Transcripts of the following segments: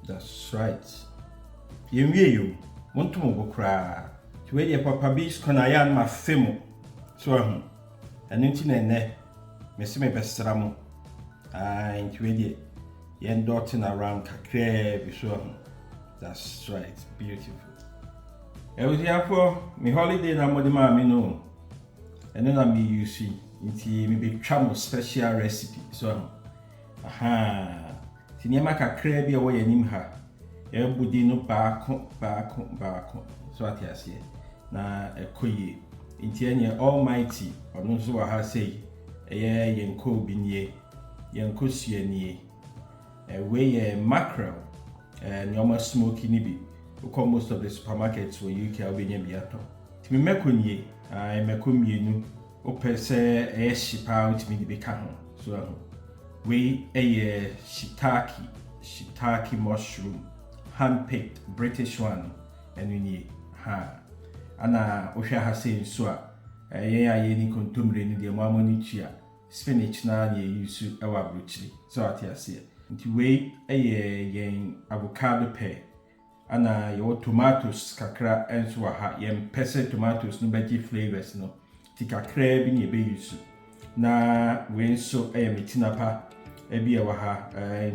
That's right. You want to move cry. To wait your papa beach can I am my film. So, and internet, Miss me best ramo. And to wait yen dotting around Kakre before. That's right, beautiful. I was here for me holiday na modi mami no. And then I me you see, inti me be travel special recipe. So, aha. Tinyama kakra bi a wo yanim ha. E budi no baako. So ati ase. Na ekoye. Inti ene almighty. Ono so wa ha sei. Eye yen koobi nie. Yen kosua nie. We mackerel. Nyoma smoky ni bi. Uko most of the supermarkets for UK will be biato. Timi mekonye. Mekomienu. Ope se shipa utimi di beka ho. So we a Shitaki mushroom, hand-picked British one, and we need Anna Osha has said so. Any contumely in the Mamonichia, spinach na ye use our bruchly. So at your say. Into way a avocado pear. Anna your tomatoes, kakra, and swaha, yem pese tomatoes, no veggie flavors, no. Tika crab in your baby soup. Na when so a mitinapa. Ebi ewa ha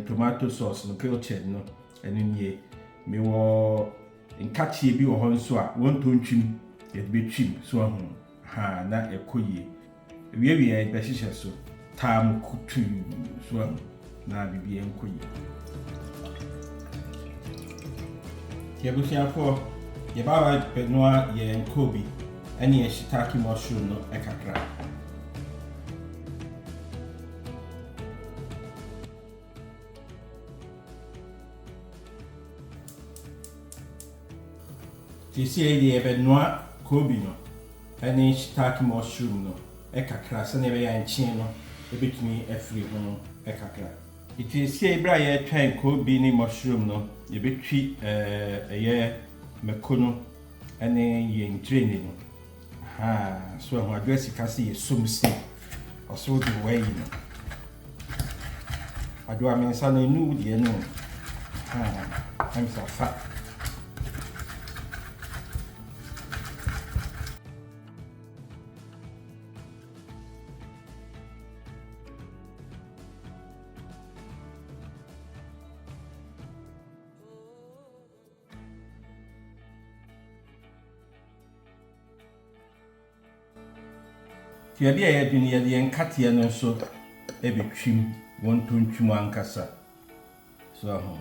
tomato sauce no Pilchard no enu nie me wo nkachie bi wo ho nso a won to ntwim ye be twim so ho ha na ekoyie wie be hihye so tam kutu so na bibi enkoyie ye busiafo ye ba noa ye koobi ene ye Shitaki mushroom no ekakra. This year, the noa koobi no, any Shitaki mushroom no, ekakra, so never yan chin no, a bit me a free home, ekakra. It is say, Bray, try koobi ni mushroom no, a bit treat a year mekono, and then yen training. Ha, so my dress you can see some steam or so the way you know. I do, I mean, son, I knew the no. Ha, I'm so fat. Tia bia ye dwene ye de nkatea no so e betwim won to ntwim ankasa so ho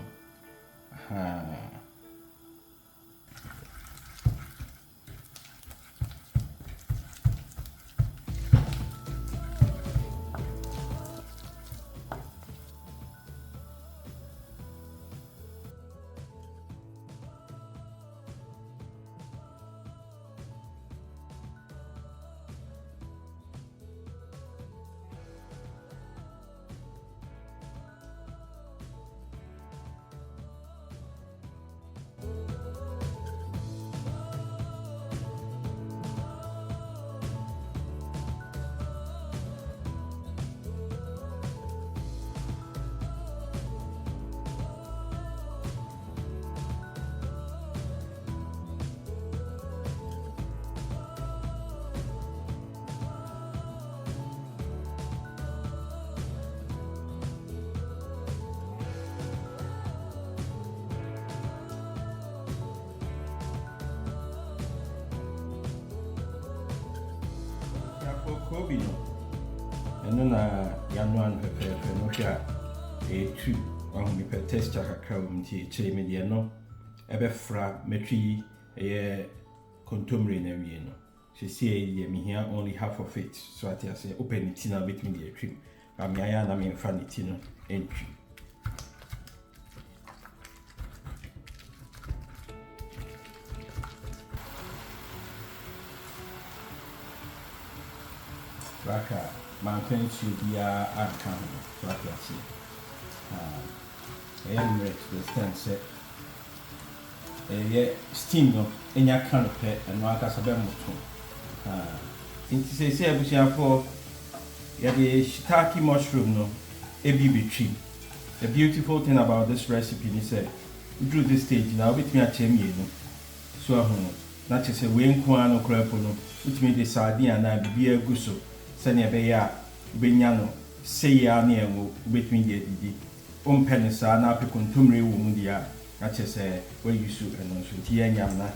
ha koobi no eno na yanuan pepe no hwa etu on me pe texture kakra umti chire me de no ebe fra metwi contumely na wie no she say ye me here only half of it so at say open it na between the trim ba me aya na me fa ni ti no entry Raka, mountain should be a can, so I can see. I am ready to stand set. Steam no, in your canopy, and no aka sabemoto. Inti say abusiafo ya the Shitaki mushroom no, a BB tree. The beautiful thing about this recipe is through this stage now with me at you. So not just a wing quan or crapono, which made the sardine and I be a gusso, Sanya Beya, Benyano, say ya near with me, dear. Penisa na pekuntumri wumudia, not just a way you shoot and also Tianyamna.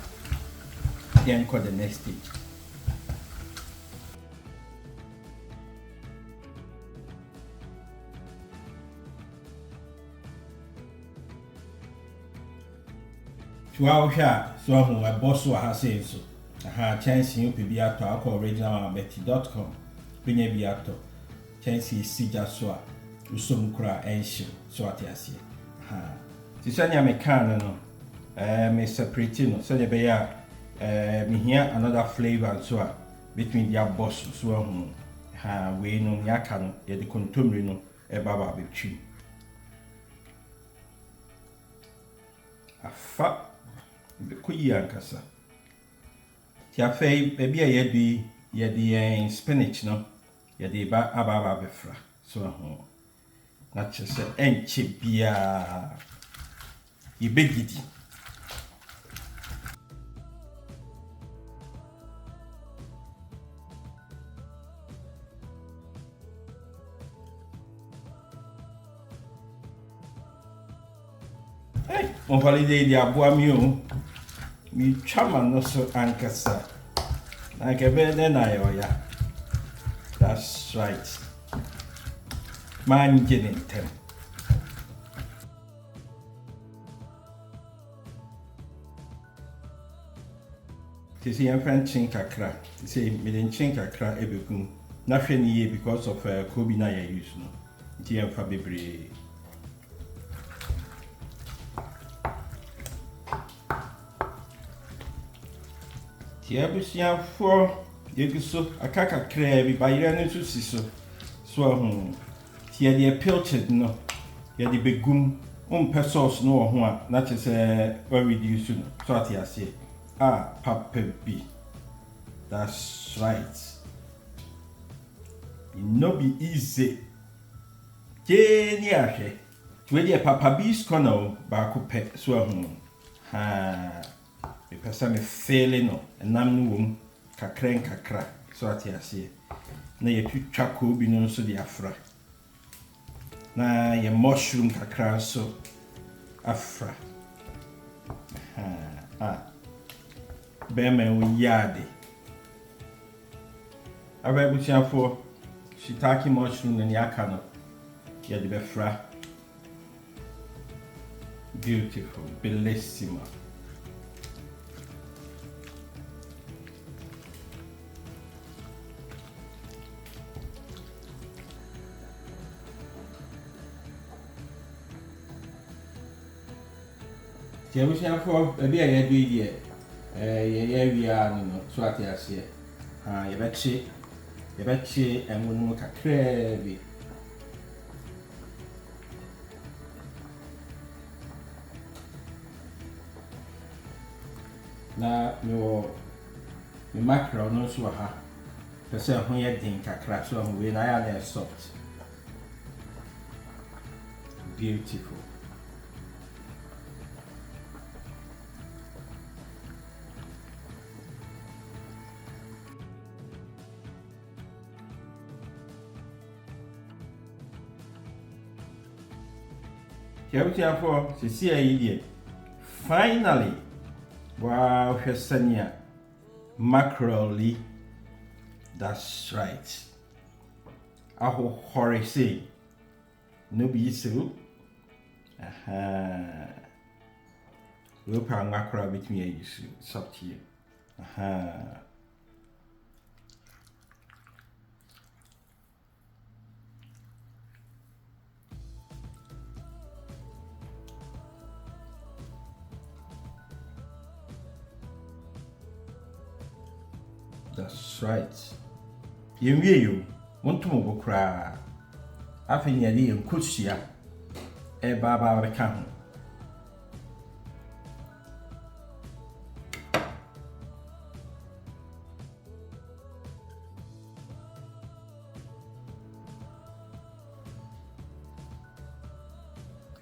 Then call the next stage. Tuausha, so I boss or has said so. I had chance you to be at our original Betty.com. Bring a beato. Chance is Sija Soa, Usum Kra and Show, so at Yassi. Ha. Tisania Mecano, Mr. Pretino, so the bear, me here another flavor and so between their boss, so ha, we know Yakano, yet the contumrino, a baba between. A fat. Kuyi ankasa. Ti afei baby a yedi spinach no yedi ba aba befra so ho na chese enche bia yebegidi on holiday di aboami o mi chama no so ankasa na kebe de na yo ya. That's right, man genetem tisi yan fan chin kakra tisi mi den chin kakra ebekun na hwe ni ye because of koobi na ya use no ti yan fa bebre. Tiabusia for yeguso akaka kra bi bayira no so si so tia de pilchard no ya de begum sauce no ho a na chese we reduce no so atiase papa bi. That's right, it no be easy jeni ahwe we de papa bi skono ba ko pe so ha the person is failing no and nam no wom kakra so atiase na ye twitwa koobi no so de afra na ye mushroom kakra so afra bema we yade ababutia for Shitaki mushroom and yakano ye de befra. Beautiful, bellissima. Tiabusia for baby I do here. We are no so at here. You betche and we look at crabby. Now your mackerel no so ha. Person who you think a crack so when I am soft. Beautiful. For see finally, wow, Hesania mackerel. That's right. Aho hori say no be so. We'll put mackerel between you sub here. That's right. You want to move cry. I think you need kusia. Baba become.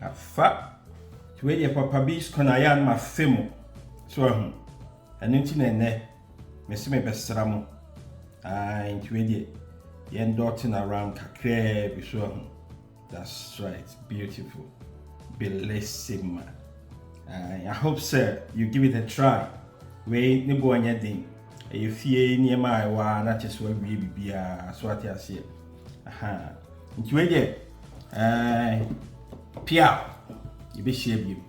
A fat where your papa bees can I am my film. So, and into ne, Miss me bestram. And ready, yen dotting around Kakre before. That's right, beautiful. Bellissima. I hope, sir, you give it a try. We ne go anything. You fear near my one, not just where we be a swat as here. Aha. Into ready, Pia, you be shaved you.